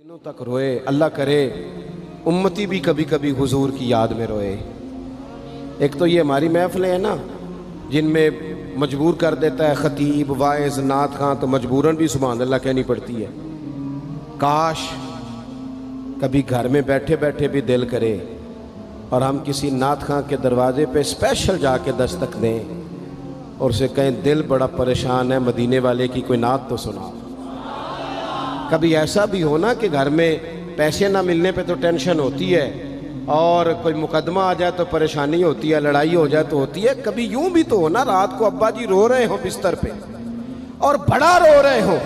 دنوں تک روئے. اللہ کرے امتی بھی کبھی کبھی حضور کی یاد میں روئے. ایک تو یہ ہماری محفلیں ہیں نا جن میں مجبور کر دیتا ہے خطیب واعظ نعت خواں، تو مجبوراً بھی سبحان اللہ کہنی پڑتی ہے. کاش کبھی گھر میں بیٹھے بیٹھے بھی دل کرے اور ہم کسی نعت خواں کے دروازے پہ اسپیشل جا کے دستک دیں اور اسے کہیں دل بڑا پریشان ہے، مدینے والے کی کوئی نعت تو سنا. کبھی ایسا بھی ہونا کہ گھر میں پیسے نہ ملنے پہ تو ٹینشن ہوتی ہے، اور کوئی مقدمہ آ جائے تو پریشانی ہوتی ہے، لڑائی ہو جائے تو ہوتی ہے. کبھی یوں بھی تو ہونا رات کو ابا جی رو رہے ہوں بستر پہ اور بڑا رو رہے ہوں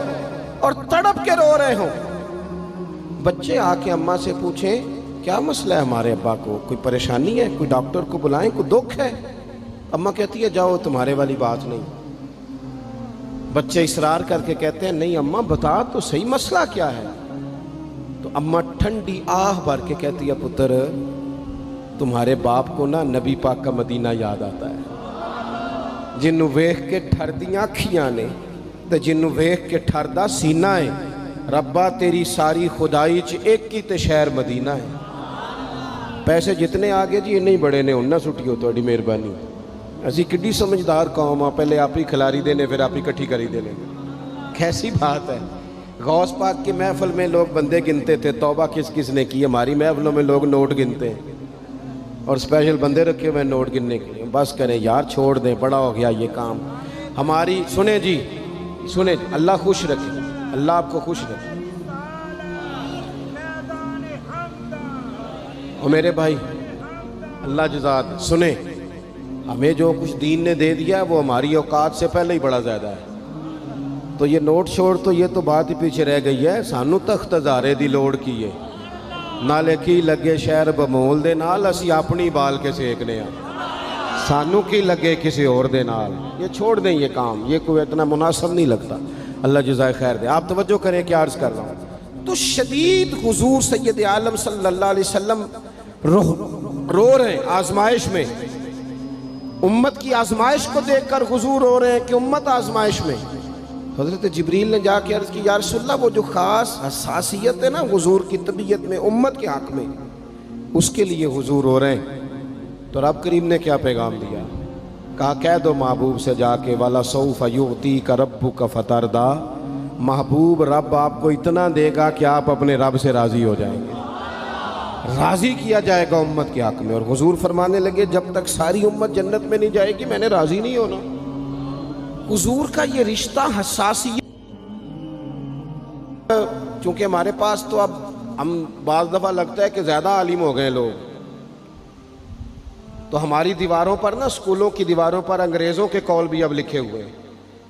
اور تڑپ کے رو رہے ہوں، بچے آ کے اماں سے پوچھیں کیا مسئلہ ہے ہمارے ابا کو، کوئی پریشانی ہے، کوئی ڈاکٹر کو بلائیں، کوئی دکھ ہے. اماں کہتی ہے جاؤ تمہارے والی بات نہیں. بچے اصرار کر کے کہتے ہیں نہیں اماں بتا تو صحیح مسئلہ کیا ہے. تو اماں ٹھنڈی آہ بھر کے کہتی ہے پتر تمہارے باپ کو نا نبی پاک کا مدینہ یاد آتا ہے، جنوں ویکھ کے ٹھردیاں اکھیاں نے تے جنوں ویکھ کے ٹھردا سینہ ہے. ربا تیری ساری خدائی چ ایک ہی تے شہر مدینہ ہے. پیسے جتنے آگے جی انہیں بڑے نے انہاں سٹیو تہاڈی مہربانی. اسی کڈی سمجھدار قوم آ، پہلے آپ ہی کھلاری دینے پھر آپ ہی کٹھی کری دینے. کیسی بات ہے. غوث پاک کی محفل میں لوگ بندے گنتے تھے، توبہ کس کس نے کی. ہماری محفلوں میں لوگ نوٹ گنتے ہیں اور اسپیشل بندے رکھے ہوئے نوٹ گننے کے لیے. بس کریں یار، چھوڑ دیں، بڑا ہو گیا یہ کام ہماری. سنیں جی سنیں، اللہ خوش رکھے، اللہ آپ کو خوش رکھے. اور میرے بھائی اللہ جزاد سنیں، ہمیں جو کچھ دین نے دے دیا ہے وہ ہماری اوقات سے پہلے ہی بڑا زیادہ ہے. تو یہ نوٹ چھوڑ تو یہ تو بات ہی پیچھے رہ گئی ہے. سانو تخت ہزارے دی لوڑ کی ہے، نالے کی لگے شہر بمول دے نال اسی اپنی بال کے سیکنے ہیں. سانو کی لگے کسی اور دے نال. یہ چھوڑ دیں یہ کام، یہ کوئی اتنا مناسب نہیں لگتا. اللہ جزائے خیر دے. آپ توجہ کریں کہ عرض کر رہا ہوں. تو شدید حضور سید عالم صلی اللہ علیہ وسلم رو رہے ہیں آزمائش میں. امت کی آزمائش کو دیکھ کر حضور رو رہے ہیں کہ امت آزمائش میں. حضرت جبریل نے جا کے عرض کی یا رسول اللہ وہ جو خاص حساسیت ہے نا حضور کی طبیعت میں امت کے حق میں، اس کے لیے حضور رو رہے ہیں. تو رب کریم نے کیا پیغام دیا؟ کہا کہہ دو محبوب سے جا کے وَلَسَوْفَ يُعْطِيكَ رَبُّكَ فَتَرْضَىٰ. محبوب رب آپ کو اتنا دے گا کہ آپ اپنے رب سے راضی ہو جائیں گے. راضی کیا جائے گا امت کے حق میں. اور حضور فرمانے لگے جب تک ساری امت جنت میں نہیں جائے گی میں نے راضی نہیں ہونا. حضور کا یہ رشتہ حساسیت، چونکہ ہمارے پاس تو اب ہم بعض دفعہ لگتا ہے کہ زیادہ عالم ہو گئے لوگ، تو ہماری دیواروں پر نا اسکولوں کی دیواروں پر انگریزوں کے قول بھی اب لکھے ہوئے ہیں.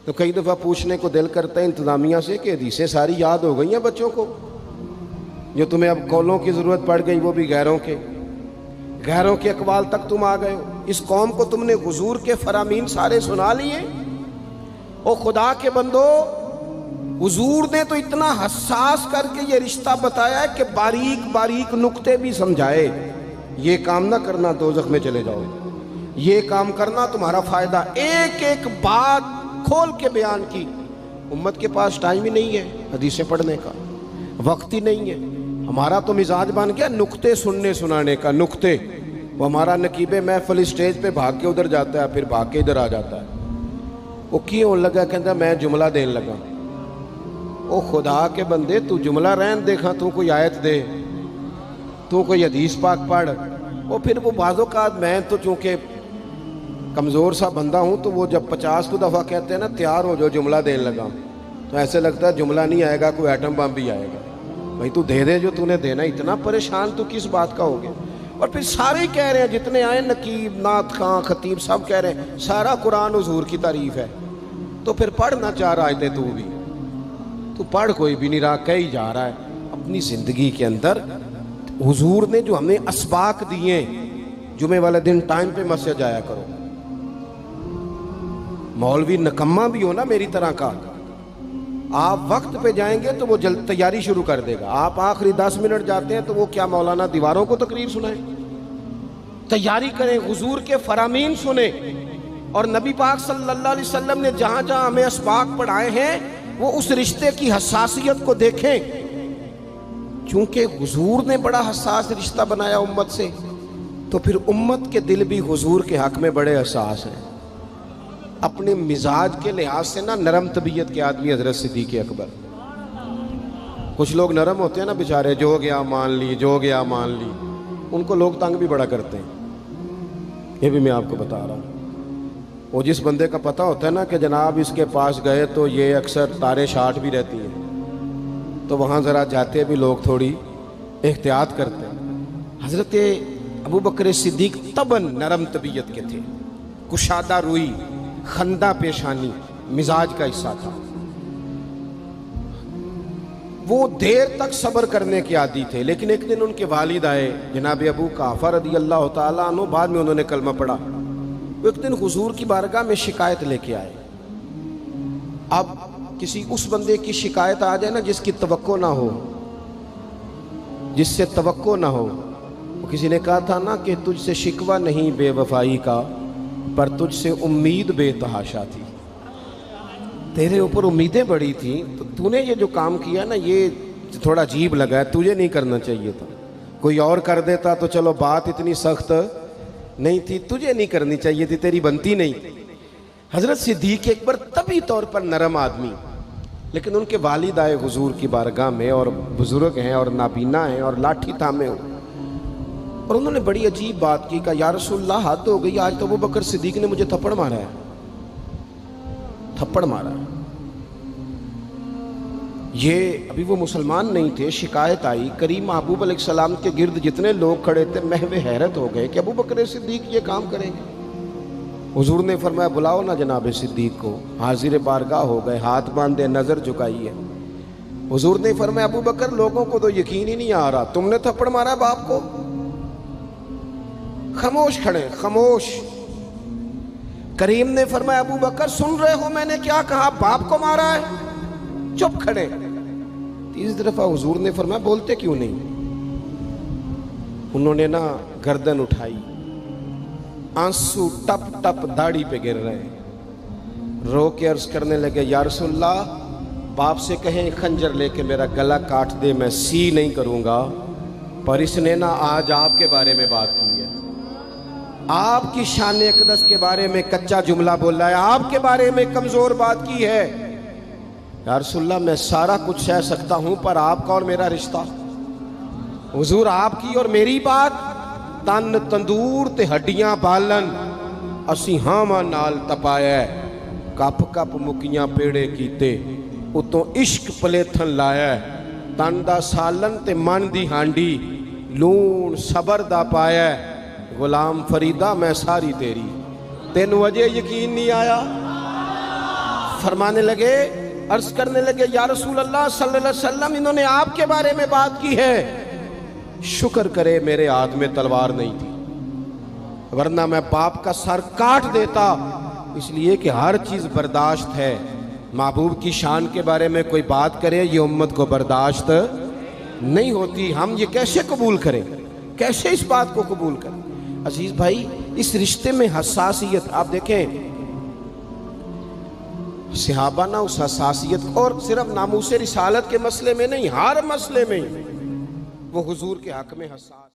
تو کئی دفعہ پوچھنے کو دل کرتا ہے انتظامیہ سے کہ حدیثیں ساری یاد ہو گئی ہیں بچوں کو، جو تمہیں اب قولوں کی ضرورت پڑ گئی وہ بھی غیروں کے اقوال تک تم آ گئے ہو. اس قوم کو تم نے حضور کے فرامین سارے سنا لیے. او خدا کے بندو، حضور نے تو اتنا حساس کر کے یہ رشتہ بتایا ہے کہ باریک باریک نقطے بھی سمجھائے. یہ کام نہ کرنا دوزخ میں چلے جاؤ، یہ کام کرنا تمہارا فائدہ. ایک ایک بات کھول کے بیان کی. امت کے پاس ٹائم ہی نہیں ہے حدیثیں پڑھنے کا، وقت ہی نہیں ہے. ہمارا تو مزاج بن گیا نقطے سننے سنانے کا. نقطے وہ ہمارا نقیب محفل اسٹیج پہ بھاگ کے ادھر جاتا ہے پھر بھاگ کے ادھر آ جاتا ہے. وہ کیوں لگا کہتا میں جملہ دین لگا. او خدا کے بندے تو جملہ رہن دیکھا، تو کوئی آیت دے، تو کوئی حدیث پاک پڑھ. وہ پھر وہ بعض اوقات میں تو چونکہ کمزور سا بندہ ہوں تو وہ جب 50 کو دفعہ کہتے ہیں نا تیار ہو جو جملہ دین لگا، تو ایسے لگتا ہے جملہ نہیں آئے گا، کوئی ایٹم بم بھی آئے گا. بھائی تو دے دے جو تو نے دینا. اتنا پریشان تو کس بات کا ہو گیا؟ اور پھر سارے کہہ رہے ہیں جتنے آئے نقیب نعت خواں خطیب سب کہہ رہے ہیں سارا قرآن حضور کی تعریف ہے. تو پھر پڑھنا چاہ رہا ہے تو بھی تو پڑھ، کوئی بھی نہیں رہا، کہی جا رہا ہے. اپنی زندگی کے اندر حضور نے جو ہمیں اسباق دیے، جمعے والے دن ٹائم پہ مسجد جایا کرو. مولوی نکمہ بھی ہو نا میری طرح کا، آپ وقت پہ جائیں گے تو وہ جلد تیاری شروع کر دے گا. آپ آخری 10 منٹ جاتے ہیں تو وہ کیا مولانا دیواروں کو تقریر سنائیں؟ تیاری کریں، حضور کے فرامین سنیں. اور نبی پاک صلی اللہ علیہ وسلم نے جہاں جہاں ہمیں اسباق پڑھائے ہیں وہ اس رشتے کی حساسیت کو دیکھیں. چونکہ حضور نے بڑا حساس رشتہ بنایا امت سے، تو پھر امت کے دل بھی حضور کے حق میں بڑے حساس ہیں۔ اپنے مزاج کے لحاظ سے نا نرم طبیعت کے آدمی حضرت صدیق اکبر۔ کچھ لوگ نرم ہوتے ہیں نا بیچارے، جو گیا مان لی، جو گیا مان لی، ان کو لوگ تنگ بھی بڑا کرتے ہیں۔ یہ بھی میں آپ کو بتا رہا ہوں۔ وہ جس بندے کا پتہ ہوتا ہے نا کہ جناب اس کے پاس گئے تو یہ اکثر تارے شاٹ بھی رہتی ہیں، تو وہاں ذرا جاتے بھی لوگ تھوڑی احتیاط کرتے ہیں۔ حضرت ابو بکر صدیق طبعاً نرم طبیعت کے تھے، کشادہ روئی، خندہ پیشانی مزاج کا حصہ تھا۔ وہ دیر تک صبر کرنے کے عادی تھے، لیکن ایک دن ان کے والد آئے جناب ابو قحافہ رضی اللہ تعالیٰ عنہ، بعد میں انہوں نے کلمہ پڑھا۔ وہ ایک دن حضور کی بارگاہ میں شکایت لے کے آئے۔ اب کسی اس بندے کی شکایت آ جائے نا جس کی توقع نہ ہو، جس سے توقع نہ ہو۔ کسی نے کہا تھا نا کہ تجھ سے شکوہ نہیں بے وفائی کا، پر تجھ سے امید بے تحاشا تھی۔ تیرے اوپر امیدیں بڑی تھیں، تو تو نے یہ جو کام کیا نا یہ تھوڑا عجیب لگا ہے، تجھے نہیں کرنا چاہیے تھا۔ کوئی اور کر دیتا تو چلو بات اتنی سخت نہیں تھی، تجھے نہیں کرنی چاہیے تھی، تیری بنتی نہیں تھی۔ حضرت صدیق اکبر طبی طور پر نرم آدمی، لیکن ان کے والد آئے حضور کی بارگاہ میں، اور بزرگ ہیں اور نابینا ہیں اور لاٹھی تھامے ہو، اور انہوں نے بڑی عجیب بات کی، کہا یا رسول اللہ حد ہو گئی، آج تو ابو بکر صدیق نے مجھے تھپڑ مارا ہے، تھپڑ مارا ہے۔ یہ ابھی وہ مسلمان نہیں تھے، شکایت آئی، کریم محبوب علیہ السلام کے گرد جتنے لوگ کھڑے تھے محو حیرت ہو گئے کہ ابو بکر صدیق یہ کام کریں گے۔ حضور نے فرمایا بلاؤ نا جناب صدیق کو، حاضر بارگاہ ہو گئے، ہاتھ باندھے، نظر جھکائی ہے۔ حضور نے فرمایا ابو بکر لوگوں کو تو یقین ہی نہیں آ رہا، تم نے تھپڑ مارا باپ کو؟ خاموش کھڑے، خاموش۔ کریم نے فرمایا ابو بکر سن رہے ہو میں نے کیا کہا، باپ کو مارا ہے؟ چپ کھڑے۔ تیسری دفعہ حضور نے فرمایا بولتے کیوں نہیں؟ انہوں نے نا گردن اٹھائی، آنسو ٹپ ٹپ داڑھی پہ گر رہے، رو کے عرض کرنے لگے یا رسول اللہ باپ سے کہیں خنجر لے کے میرا گلا کاٹ دے، میں سی نہیں کروں گا، پر اس نے نا آج آپ کے بارے میں بات کی ہے، آپ کی شان اقدس کے بارے میں کچا جملہ بولا ہے، آپ کے بارے میں کمزور بات کی ہے۔ یا رسول اللہ میں سارا کچھ سہ سکتا ہوں، پر آپ کا اور میرا رشتہ، حضور آپ کی اور میری بات، تن تندور تے ہڈیاں بالن، اسی ہاواں نال تپایا، کپ کپ مکیاں پیڑے کیتے، اتوں عشق پلیتھن لایا، تن دا سالن تے من دی ہانڈی، لون صبر دا پایا، غلام فریدہ میں ساری تیری، تین وجہ یقین نہیں آیا؟ فرمانے لگے، عرض کرنے لگے یا رسول اللہ صلی اللہ علیہ وسلم انہوں نے آپ کے بارے میں بات کی ہے، شکر کرے میرے ہاتھ میں تلوار نہیں تھی، ورنہ میں باپ کا سر کاٹ دیتا، اس لیے کہ ہر چیز برداشت ہے، محبوب کی شان کے بارے میں کوئی بات کرے یہ امت کو برداشت نہیں ہوتی، ہم یہ کیسے قبول کریں، کیسے اس بات کو قبول کریں؟ عزیز بھائی اس رشتے میں حساسیت، آپ دیکھیں صحابہ نا اس حساسیت، اور صرف ناموس رسالت کے مسئلے میں نہیں، ہر مسئلے میں وہ حضور کے حق میں حساس